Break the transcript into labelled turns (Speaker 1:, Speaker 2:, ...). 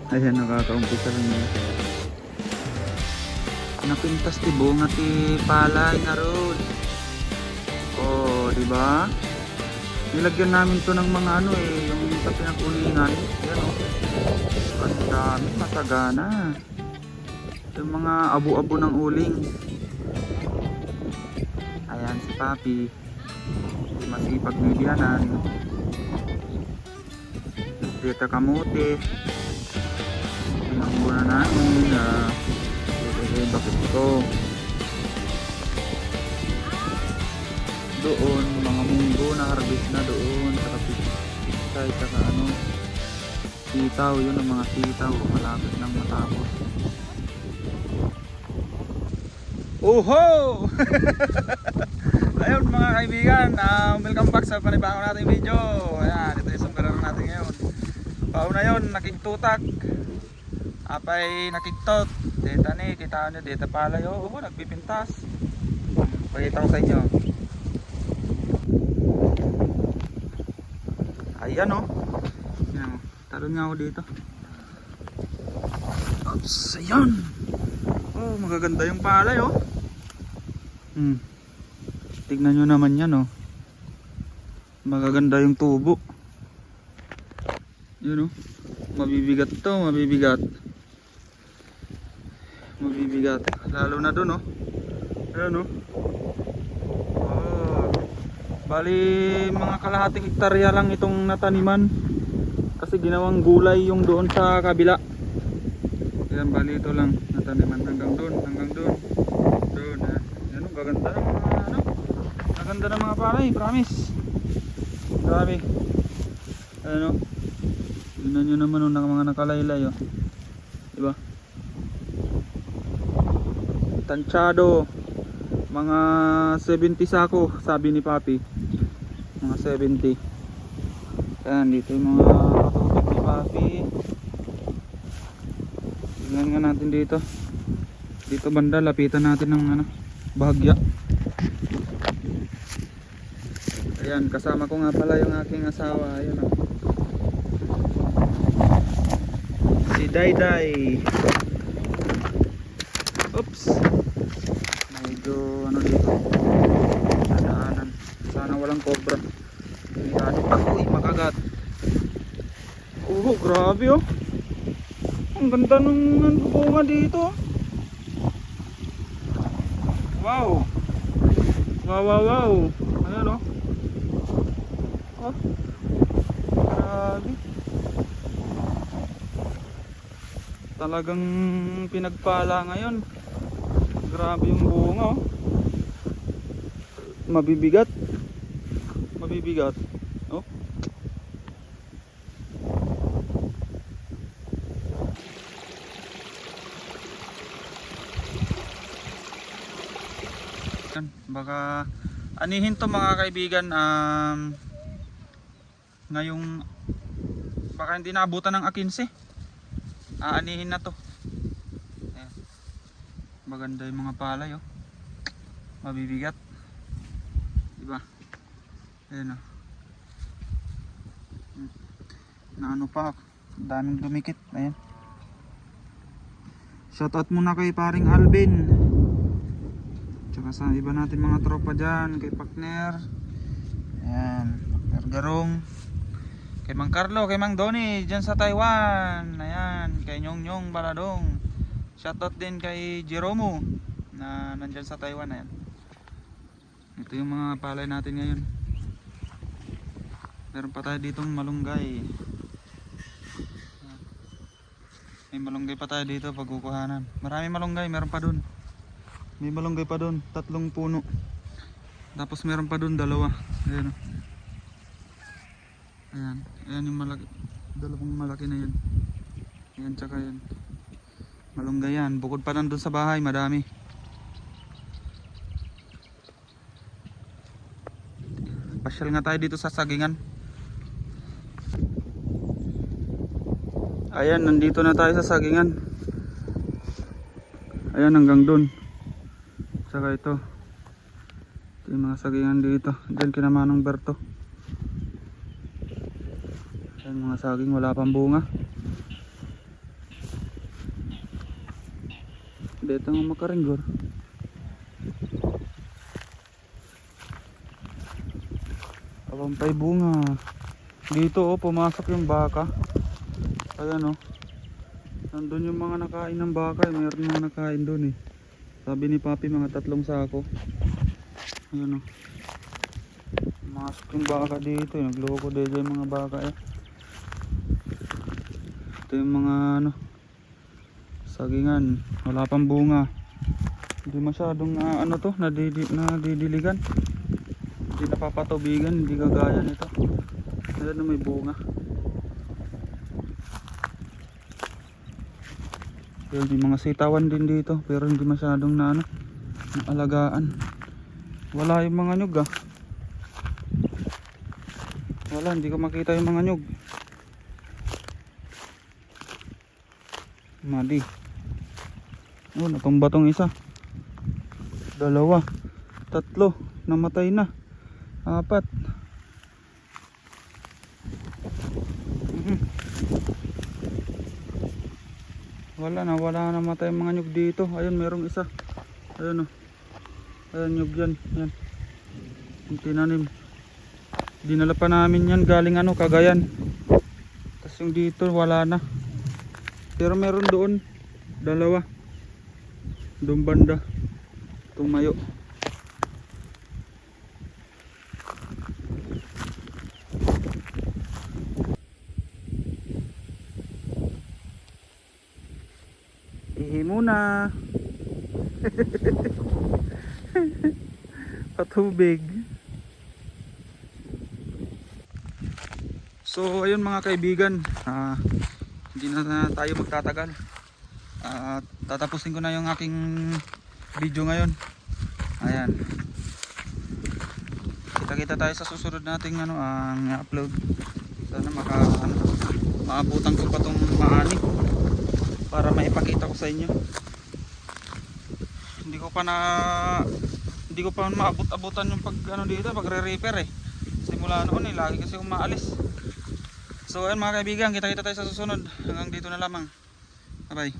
Speaker 1: Ayan, nakakaumpisa lang yun. Napintas ti bunga ti palay na road. Oh, di ba? Nilagyan namin to ng mga ano yung sa pinakulingan. Yan oh. Ang dami, masagana. Yung mga abo-abo ng uling. Ayan si Papi. Masipag bibiyanan. Dito kamuti. Pinanggo na namin. Bakit ito? Doon, mga munggo na harvest na doon. Saka pistay, saka ano. Sitaw, yun ang mga sitaw. Malapit nang matapos. Oho! Ayun mga kaibigan, welcome back sa panibagong nating video. Ayan, ito yung sombrero natin ngayon. Pauna yun, nakiktutak. Apay nakiktot. Dita ni, kita nyo, dita pala yun. Oo, nagpipintas. Pakita ko sa inyo. Ayan o. Ayan, talon nga ako dito. Oops, ayan. Oh, magaganda yung palay oh. Tignan nyo naman yan oh. Magaganda yung tubo. Yun oh. Mabibigat to, mabibigat. Mabibigat. Lalo na dun oh. Ayan oh. Oh. Bali mga kalahating hektarya lang itong nataniman. Kasi ginawang gulay yung doon sa kabila. Ayan, bali ito lang nataniman hanggang doon, hanggang doon. Doon, ayan oh, gaganda ng mga ano. Gaganda ng mga palay, promise. Grabe. Ayan oh. Tignan nyo naman oh, mga nakalaylay oh. Diba? Tansyado. Mga 70 sako, sabi ni Papi. Mga 70. Ayan, dito yung mga tubig ni Papi. Tingnan nga natin dito. Dito banda, lapitan natin ng ano, bahagya. Ayan, kasama ko nga pala yung aking asawa. Ayan oh. Si Dayday. Oops. Medyo ano dito. Dadaanan. Sana walang cobra. Delikado. Uy, makagat. Oh, grabe oh. Ang ganda ng bunga dito. Wow. Wow, wow, wow. Ayan oh. Oh. Grabe. Talagang pinagpala ngayon. Grabe yung bunga oh. Mabibigat. Mabibigat. Oh. Baka anihin to mga kaibigan, ngayong baka hindi naabutan ng A15. Aanihin na to. Ayan. Maganda yung mga palay oh. Mabibigat. Diba? Ayan oh. Na ano pa, daming dumikit. Ayan. Shoutout muna kay paring Alvin. Tsaka sa iba natin mga tropa dyan. Kay Pakner. Ayan. Pakner Garong. Kay Mang Carlo, kay Mang Donnie dyan sa Taiwan. Ayan, kay Nyong Nyong Baladong. Shoutout din kay Jeromo na nandyan sa Taiwan. Ayan. Ito yung mga palay natin ngayon. Meron pa tayo ditong malunggay. May malunggay pa tayo dito pagkukuhanan. Marami malunggay, meron pa dun. May malunggay pa dun, 3 puno. Tapos meron pa dun 2. Ayan. Ayan, ayan yung malaki, 2 malaki na yan. Ayan, tsaka yan. Malunggay yan, bukod pa nandun sa bahay, madami. Pasyal nga tayo dito sa sagingan. Ayan, nandito na tayo sa sagingan. Ayan, hanggang dun. Tsaka ito. Ito yung mga sagingan dito. Diyan kina Manong Berto. Ayan mga saging, wala pang bunga. Dito nga makaringgor. Kapampay bunga. Dito oh, pumasok yung baka. Ayan oh. Nandun yung mga nakain ng baka eh. Mayroon mga nakain dun eh. Sabi ni Papi mga 3 sako. Ayan oh. Pumasok yung baka dito eh. Nagloko dito yung mga baka eh. Ito yung mga ano, sagingan. Wala pang bunga. Hindi masyadong ano to, nadidiligan. Hindi napapatubigan, hindi kagaya nito. Ayan na may bunga. Ayan, may mga sitawan din dito, pero hindi masyadong na ano, alagaan. Wala yung mga nyug ah. Wala, hindi ko makita yung mga nyug. Madi. Oh, natumba tong isa. 2, 3, namatay na. 4. Wala na namatay mga nyug dito. Ayun, merong isa. Ayun oh. Ayun nyug yan. Yan. Yung tinanim. Dinala pa namin yan galing ano, Cagayan. Tapos yung dito wala na. Pero meron doon 2. Doon banda. Tumayo. Ihi muna. Patubig. So ayun mga kaibigan, hindi na tayo magtatagal. Tatapusin ko na yung aking video ngayon. Ayan. Kita-kita tayo sa susunod nating ano, ang upload. Sana maabutan ko pa tong maani para maipakita ko sa inyo. Hindi ko pa maabot-abutan yung pag ano dito, pagre-repair eh. Simula noon eh, lagi kasi umaalis. So ayun mga kaibigan, kita-kita tayo sa susunod. Hanggang dito na lamang. Bye bye.